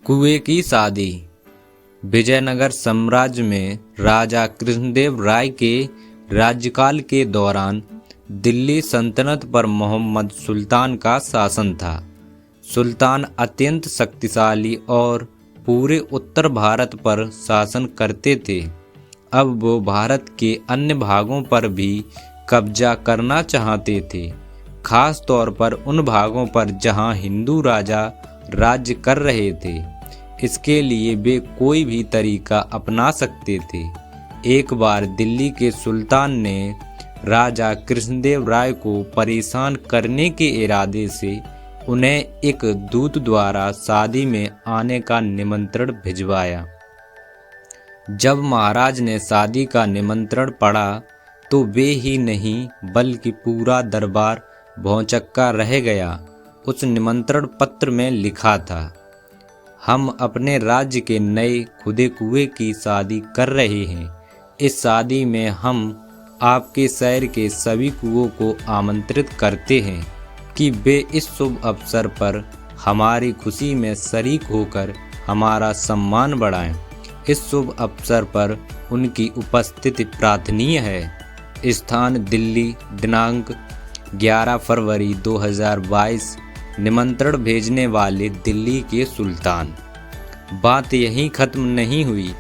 कुएं की शादी। विजयनगर साम्राज्य में राजा कृष्णदेव राय के राज्यकाल के दौरान दिल्ली सल्तनत पर मोहम्मद सुल्तान का शासन था। सुल्तान अत्यंत शक्तिशाली और पूरे उत्तर भारत पर शासन करते थे। अब वो भारत के अन्य भागों पर भी कब्जा करना चाहते थे, खास तौर पर उन भागों पर जहां हिंदू राजा राज्य कर रहे थे। इसके लिए वे कोई भी तरीका अपना सकते थे। एक बार दिल्ली के सुल्तान ने राजा कृष्णदेव राय को परेशान करने के इरादे से उन्हें एक दूत द्वारा शादी में आने का निमंत्रण भिजवाया। जब महाराज ने शादी का निमंत्रण पढ़ा तो वे ही नहीं बल्कि पूरा दरबार भौंचक्का रह गया। उस निमंत्रण पत्र में लिखा था, हम अपने राज्य के नए खुदे कुएं की शादी कर रहे हैं। इस शादी में हम आपके शहर के सभी कुओं को आमंत्रित करते हैं कि वे इस शुभ अवसर पर हमारी खुशी में शरीक होकर हमारा सम्मान बढ़ाएं। इस शुभ अवसर पर उनकी उपस्थिति प्रार्थनीय है। स्थान दिल्ली, दिनांक 11 फरवरी 2022। निमंत्रण भेजने वाले दिल्ली के सुल्तान। बात यहीं खत्म नहीं हुई।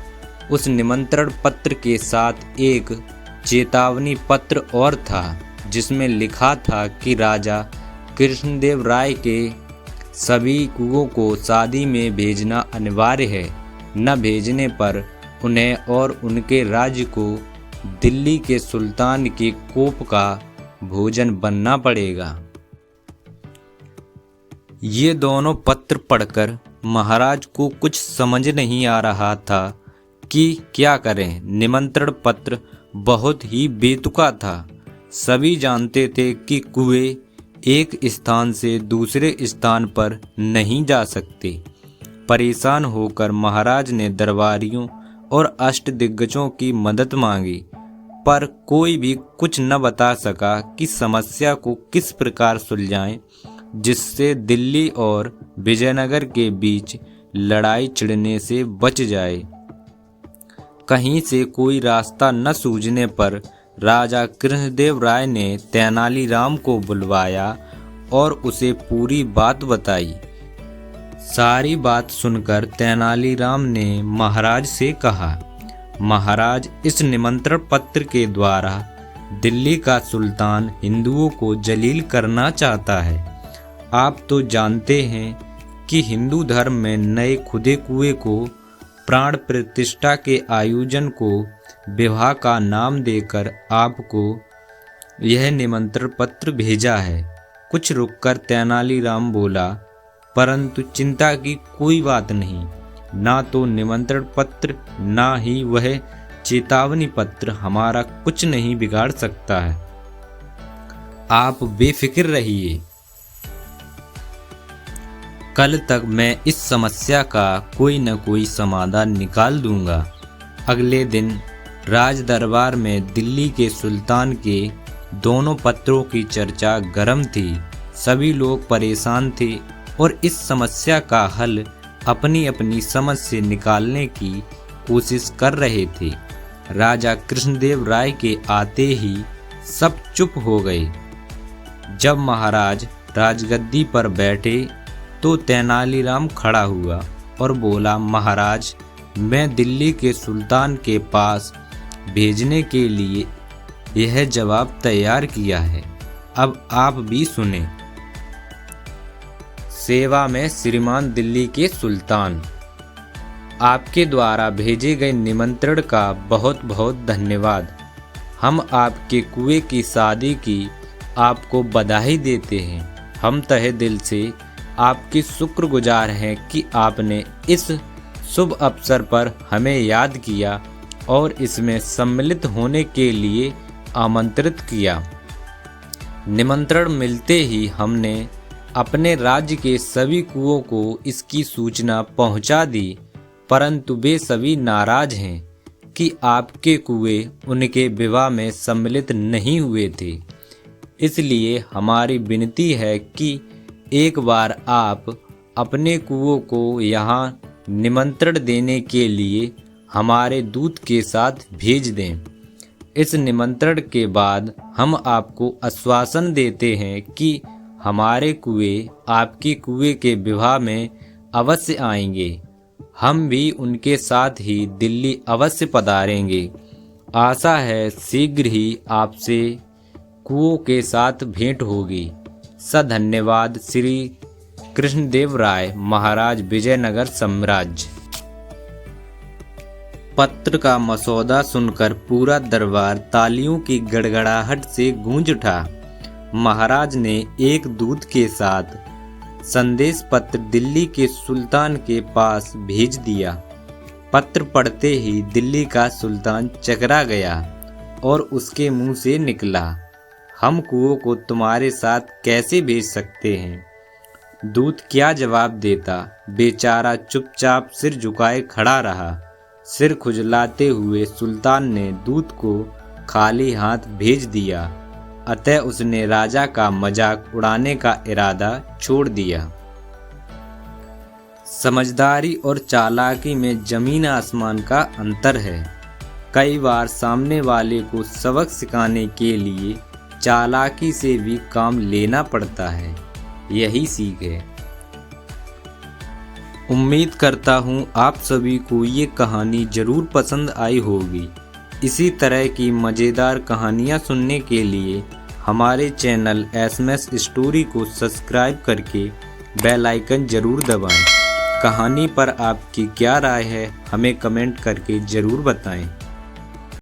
उस निमंत्रण पत्र के साथ एक चेतावनी पत्र और था, जिसमें लिखा था कि राजा कृष्णदेव राय के सभी कुओं को शादी में भेजना अनिवार्य है। न भेजने पर उन्हें और उनके राज्य को दिल्ली के सुल्तान के कोप का भोजन बनना पड़ेगा। ये दोनों पत्र पढ़कर महाराज को कुछ समझ नहीं आ रहा था कि क्या करें। निमंत्रण पत्र बहुत ही बेतुका था। सभी जानते थे कि कुएं एक स्थान से दूसरे स्थान पर नहीं जा सकते। परेशान होकर महाराज ने दरबारियों और अष्टदिग्गजों की मदद मांगी, पर कोई भी कुछ न बता सका कि समस्या को किस प्रकार सुलझाएं जिससे दिल्ली और विजयनगर के बीच लड़ाई छिड़ने से बच जाए। कहीं से कोई रास्ता न सूझने पर राजा कृष्णदेव राय ने तेनालीराम को बुलवाया और उसे पूरी बात बताई। सारी बात सुनकर तेनालीराम ने महाराज से कहा, महाराज, इस निमंत्रण पत्र के द्वारा दिल्ली का सुल्तान हिंदुओं को जलील करना चाहता है। आप तो जानते हैं कि हिंदू धर्म में नए खुदे कुएं को प्राण प्रतिष्ठा के आयोजन को विवाह का नाम देकर आपको यह निमंत्रण पत्र भेजा है। कुछ रुककर तेनालीराम बोला, परंतु चिंता की कोई बात नहीं। ना तो निमंत्रण पत्र ना ही वह चेतावनी पत्र हमारा कुछ नहीं बिगाड़ सकता है। आप बेफिक्र रहिए। कल तक मैं इस समस्या का कोई न कोई समाधान निकाल दूंगा। अगले दिन राज दरबार में दिल्ली के सुल्तान के दोनों पत्रों की चर्चा गर्म थी। सभी लोग परेशान थे और इस समस्या का हल अपनी अपनी समझ से निकालने की कोशिश कर रहे थे। राजा कृष्णदेव राय के आते ही सब चुप हो गए। जब महाराज राजगद्दी पर बैठे तो तेनालीराम खड़ा हुआ और बोला, महाराज, मैं दिल्ली के सुल्तान के पास भेजने के लिए यह जवाब तैयार किया है। अब आप भी सुने। सेवा में श्रीमान दिल्ली के सुल्तान, आपके द्वारा भेजे गए निमंत्रण का बहुत बहुत धन्यवाद। हम आपके कुएं की शादी की आपको बधाई देते हैं। हम तहे दिल से आपके शुक्रगुजार हैं कि आपने इस शुभ अवसर पर हमें याद किया और इसमें सम्मिलित होने के लिए आमंत्रित किया। निमंत्रण मिलते ही हमने अपने राज्य के सभी कुओं को इसकी सूचना पहुंचा दी, परंतु वे सभी नाराज हैं कि आपके कुएं उनके विवाह में सम्मिलित नहीं हुए थे। इसलिए हमारी विनती है कि एक बार आप अपने कुओं को यहाँ निमंत्रण देने के लिए हमारे दूत के साथ भेज दें। इस निमंत्रण के बाद हम आपको आश्वासन देते हैं कि हमारे कुएं आपके कुएं के विवाह में अवश्य आएंगे। हम भी उनके साथ ही दिल्ली अवश्य पधारेंगे। आशा है शीघ्र ही आपसे कुओं के साथ भेंट होगी। धन्यवाद। श्री कृष्णदेव राय महाराज, विजयनगर साम्राज्य। पत्र का मसौदा सुनकर पूरा दरबार तालियों की गड़गड़ाहट से गूंज उठा। महाराज ने एक दूत के साथ संदेश पत्र दिल्ली के सुल्तान के पास भेज दिया। पत्र पढ़ते ही दिल्ली का सुल्तान चकरा गया और उसके मुंह से निकला, हम कुओं को तुम्हारे साथ कैसे भेज सकते हैं। दूत क्या जवाब देता। बेचारा चुपचाप सिर झुकाए खड़ा रहा। सिर खुजलाते हुए सुल्तान ने दूत को खाली हाथ भेज दिया। अतः उसने राजा का मजाक उड़ाने का इरादा छोड़ दिया। समझदारी और चालाकी में जमीन आसमान का अंतर है। कई बार सामने वाले को सबक सिखाने के लिए चालाकी से भी काम लेना पड़ता है। यही सीख है। उम्मीद करता हूँ आप सभी को ये कहानी जरूर पसंद आई होगी। इसी तरह की मज़ेदार कहानियाँ सुनने के लिए हमारे चैनल SMS स्टोरी को सब्सक्राइब करके बेल आइकन जरूर दबाएं। कहानी पर आपकी क्या राय है हमें कमेंट करके ज़रूर बताएं।